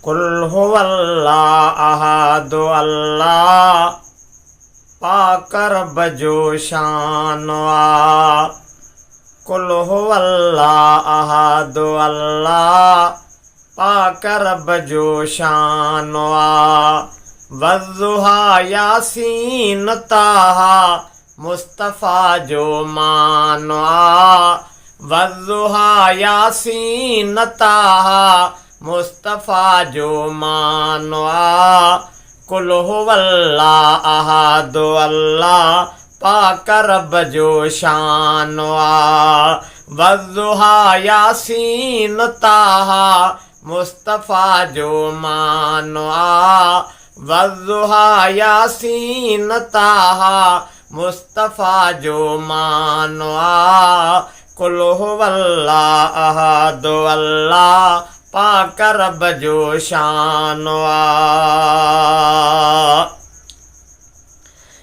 कुल हुवल्लाह अहद अल्लाह पाकर बजोशान आ। कुल हुवल्लाह अहद अल्लाह पाकर बजोशान आ। वज़्ज़ुहा यासीन ताहा मुस्तफ़ा जो मान आ। वज़्ज़ुहा यासीन ताहा मुस्तफ़ा जो मान आ। कुल हुवल्लाह अहद अल्लाह पाकर बजोशान आ। वज़्ज़ुहा यासीन ताहा मुस्तफ़ा जो मान आ। वज़्ज़ुहा यासीन ताहा मुस्तफ़ा जो मान आ। कुल हुवल्लाह अहद अल्लाह पाकर बजोशान आ।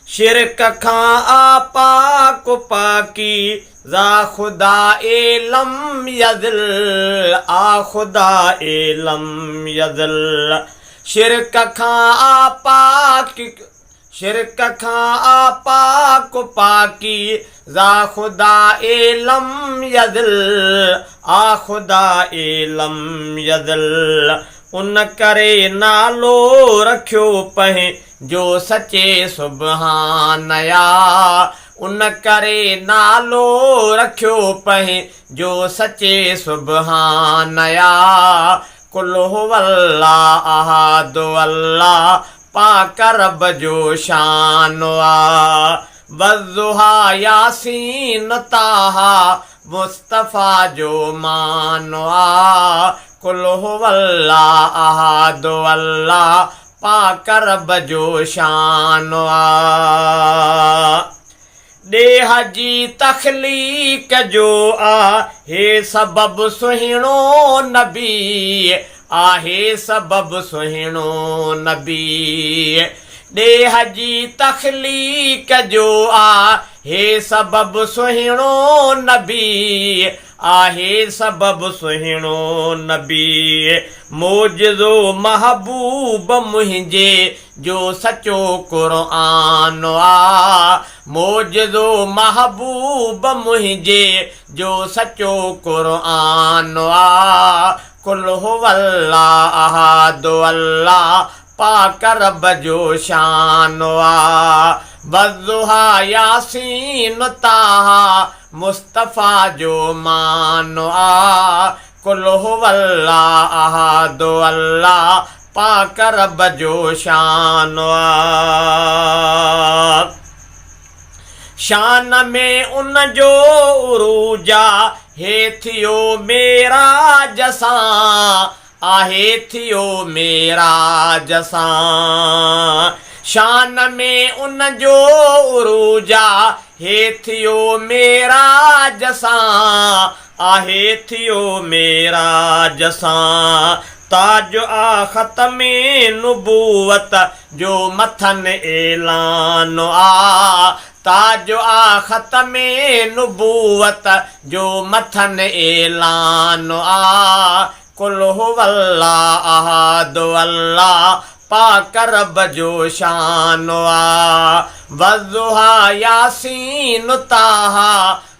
शिरक खां आपाक पाकी ज़ा खुदा एलम यज़िल आ खुदा एलम यज़िल। शिरक खां आपाक पाकी ज़ा खुदा एलम यज़िल आ खुदा एलम यज़िल। उन करे नालो रखियो पहे जो सचे सुबहानया। उन करे नालो रखियो पहे जो सचे सुबहानया। कुल हुवल्लाह अहद अल्लाह पाकर बजोशान आ। वज़्ज़ुहा यासीन ताहा मुस्तफ़ा जो मान आ। कुल हुवल्लाह अहद अल्लाह पाकर बजोशान आ। देह जी तख़लीक जो आहे सबब सुहिणो नबी आहे सबब सुहिणो नबी। देह जी तख़लीक जो आहे सबब सुहिणो नबी आहे सबब सुहिणो नबी। मोजज़ो महबूब मुंहिंजे जो सचो क़ुरआन आ। मोजज़ो महबूब मुंहिंजे जो सचो क़ुरआन आ। कुल हुवल्लाह अहद अल्लाह पाकर बजोशान आ। वज़्ज़ुहा यासीन ताहा मुस्तफ़ा जो मान आ। कुल हुवल्लाह अहद अल्लाह पाकर बजोशान आ। शान में उन जो उरूजा हे थियो मेरा जसां आहे थियो मेरा जसां। शान में उन जो उरूजा हे थियो मेरा जसां आहे थियो मेरा जसां। ताज आ ख़त्मे नुबूवत जो मथन ऐलान आ। ताज आ ख़त्मे नुबूवत जो मथन ऐलान आ। कुल हुवल्लाह अहद अल्लाह पाकर बजोशान आ। वज़्ज़ुहा यासीन ताहा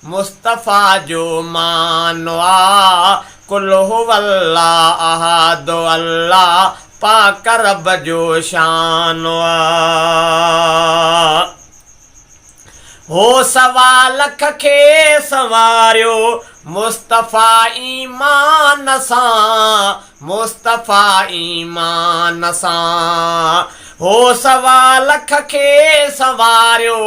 मुस्तफ़ा जो मान आ। कुल हुवल्लाह अहद अल्लाह पाकर बजोशान आ। हो सवा लख खे संवारियो मुस्तफ़ा ईमान सां मुस्तफ़ा ईमान सां। हो सवा लख खे संवारियो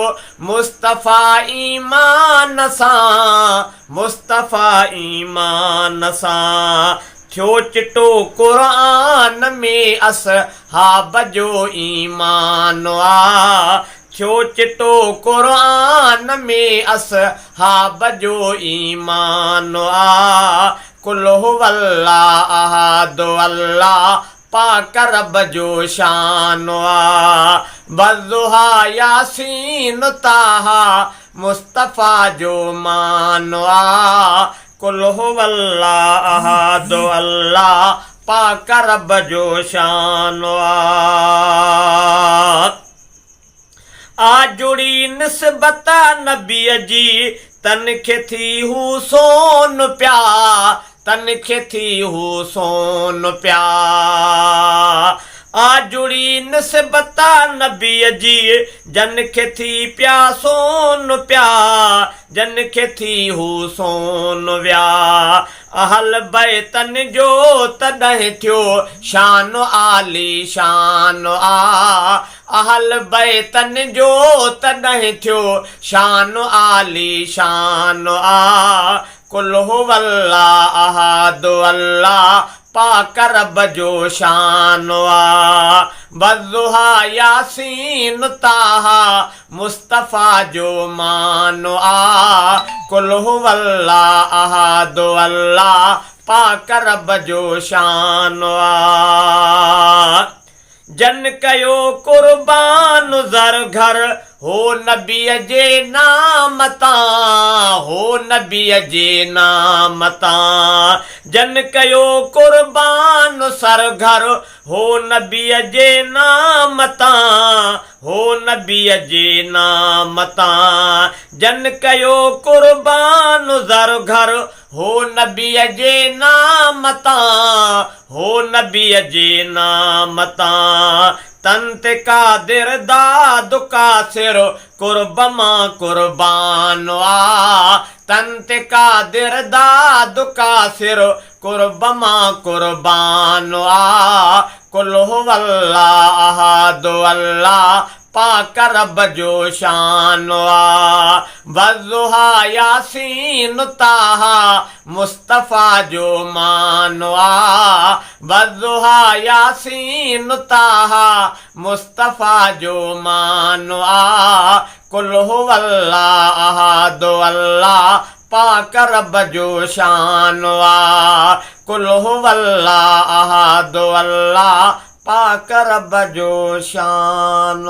मुस्तफ़ा ईमान सां मुस्तफ़ा ईमान सां। थियो चिटो क़ुरआन में असहाब जो ईमान आ। थियो चिटो क़ुरआन में असहाब जो ईमान आ। कुल हुवल्लाह अहद अल्लाह पाकर बजोशान आ। वज़्ज़ुहा यासीन ताहा मुस्तफ़ा जो मान आ। कुल हुवल्लाह अहद अल्लाह पाक रब जो शान आ जुड़ी निस्बत नबी जी तन खे थी हू सोन प्या तन खे थी हू सोन प्या आ जुड़ी निस्बत नबी जी जन खे थी प्या सोन प्या जन खे थी हू सोन व्या अहल बैतन जो तॾहिं थियो शान आली शान अहल बैतन जो तॾहिं थियो शान आली शान कुल हुवल्लाह अहद अल्लाह पाक रब जो शान बज़ुहा यासीन ताहा मुस्तफ़ा जो मान कुल हुवल्लाह अहद अल्लाह पाक रब जो शान जन कयो कुर्बान ज़र घर हो नबीअ जे नाम तां हो नबीअ जे नाम तां जन कयो कुर्बान सर घर हो नबीअ जे नाम तां हो नबीअ जे नाम तां जन कयो कुर्बान ज़र घर हो नबीअ जे नाम तां हो नबीअ जे नाम तां तंत कादिर दाद कासिर कुर्ब मां कुर्बान तंत कादिर दाद कासिर कुर्ब मां कुर्बान कुल हुवल्लाह अहद अल्लाह पाक रब जो शान वज़ुहा यासीन ताहा मुस्तफ़ा जो मान वज़ुहा यासीन ताहा मुस्तफ़ा जो मान कुल हुवल्लाह अहद अल्लाह पाक रब जो शान कुल हुवल्लाह अहद अल्लाह पाक रब जो शान